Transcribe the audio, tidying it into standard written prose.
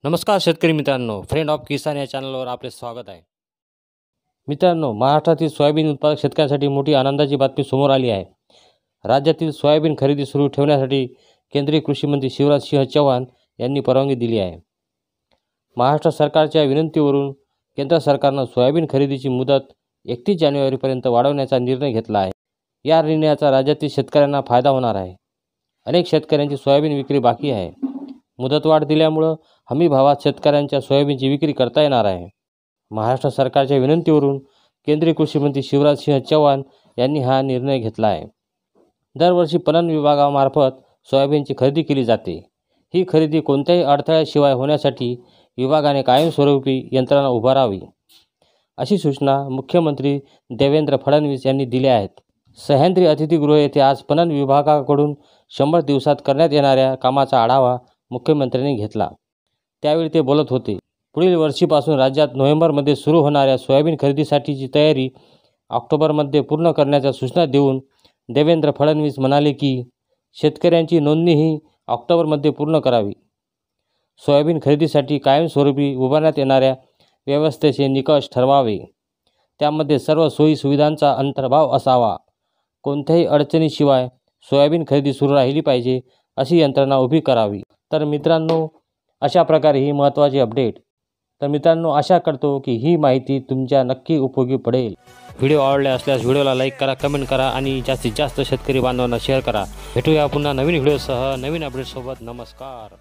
नमस्कार शेतकरी मित्रांनो, फ्रेंड ऑफ किसान या चॅनलवर आपले स्वागत आहे. मित्रांनो, महाराष्ट्रातील सोयाबीन उत्पादक शेतकऱ्यांसाठी मोठी आनंदाची बातमी समोर आली आहे. राज्यातील सोयाबीन खरेदी सुरू ठेवण्यासाठी केंद्रीय कृषी मंत्री शिवराज सिंह चौहान यांनी परवानगी दिली आहे. महाराष्ट्र सरकारच्या विनंतीवरून केंद्र सरकारनं सोयाबीन खरेदीची मुदत 31 जानेवारीपर्यंत वाढवण्याचा निर्णय घेतला आहे. या निर्णयाचा राज्यातील शेतकऱ्यांना फायदा होणार आहे. अनेक शेतकऱ्यांची सोयाबीन विक्री बाकी आहे. मुदतवाढ दिल्यामुळं हमी भावात शेतकऱ्यांच्या सोयाबीनची विक्री करता येणार आहे. महाराष्ट्र सरकारच्या विनंतीवरून केंद्रीय कृषी मंत्री शिवराज सिंह चौहान यांनी हा निर्णय घेतला आहे. दरवर्षी पणन विभागामार्फत सोयाबीनची खरेदी केली जाते. ही खरेदी कोणत्याही अडथळ्याशिवाय होण्यासाठी विभागाने कायमस्वरूपी यंत्रणा उभारावी, अशी सूचना मुख्यमंत्री देवेंद्र फडणवीस यांनी दिल्या आहेत. सह्याद्री अतिथीगृह येथे आज पणन विभागाकडून 100 दिवसात करण्यात येणाऱ्या कामाचा आढावा मुख्यमंत्र्यांनी घेतला. त्यावेळी ते बोलत होते. पुढील वर्षीपासून राज्यात नोव्हेंबरमध्ये सुरू होणाऱ्या सोयाबीन खरेदीसाठीची तयारी ऑक्टोबरमध्ये पूर्ण करण्याच्या सूचना देऊन देवेंद्र फडणवीस म्हणाले की शेतकऱ्यांची नोंदणीही ऑक्टोबरमध्ये पूर्ण करावी. सोयाबीन खरेदीसाठी कायमस्वरूपी उभारण्यात येणाऱ्या व्यवस्थेचे निकष ठरवावे. त्यामध्ये सर्व सोयी सुविधांचा अंतर्भाव असावा. कोणत्याही अडचणीशिवाय सोयाबीन खरेदी सुरू राहिली पाहिजे, अशी यंत्रणा उभी करावी. तर मित्रांनो, अशा प्रकारे ही महत्त्वाची अपडेट. तर मित्रांनो, आशा करतो की ही माहिती तुमच्या नक्की उपयोगी पडेल. व्हिडिओ आवडला असल्यास व्हिडिओला लाईक करा, कमेंट करा आणि जास्तीत जास्त शेतकरी बांधवांना शेअर करा. भेटूया पुन्हा नवीन व्हिडिओसह नवीन अपडेटसोबत. नमस्कार.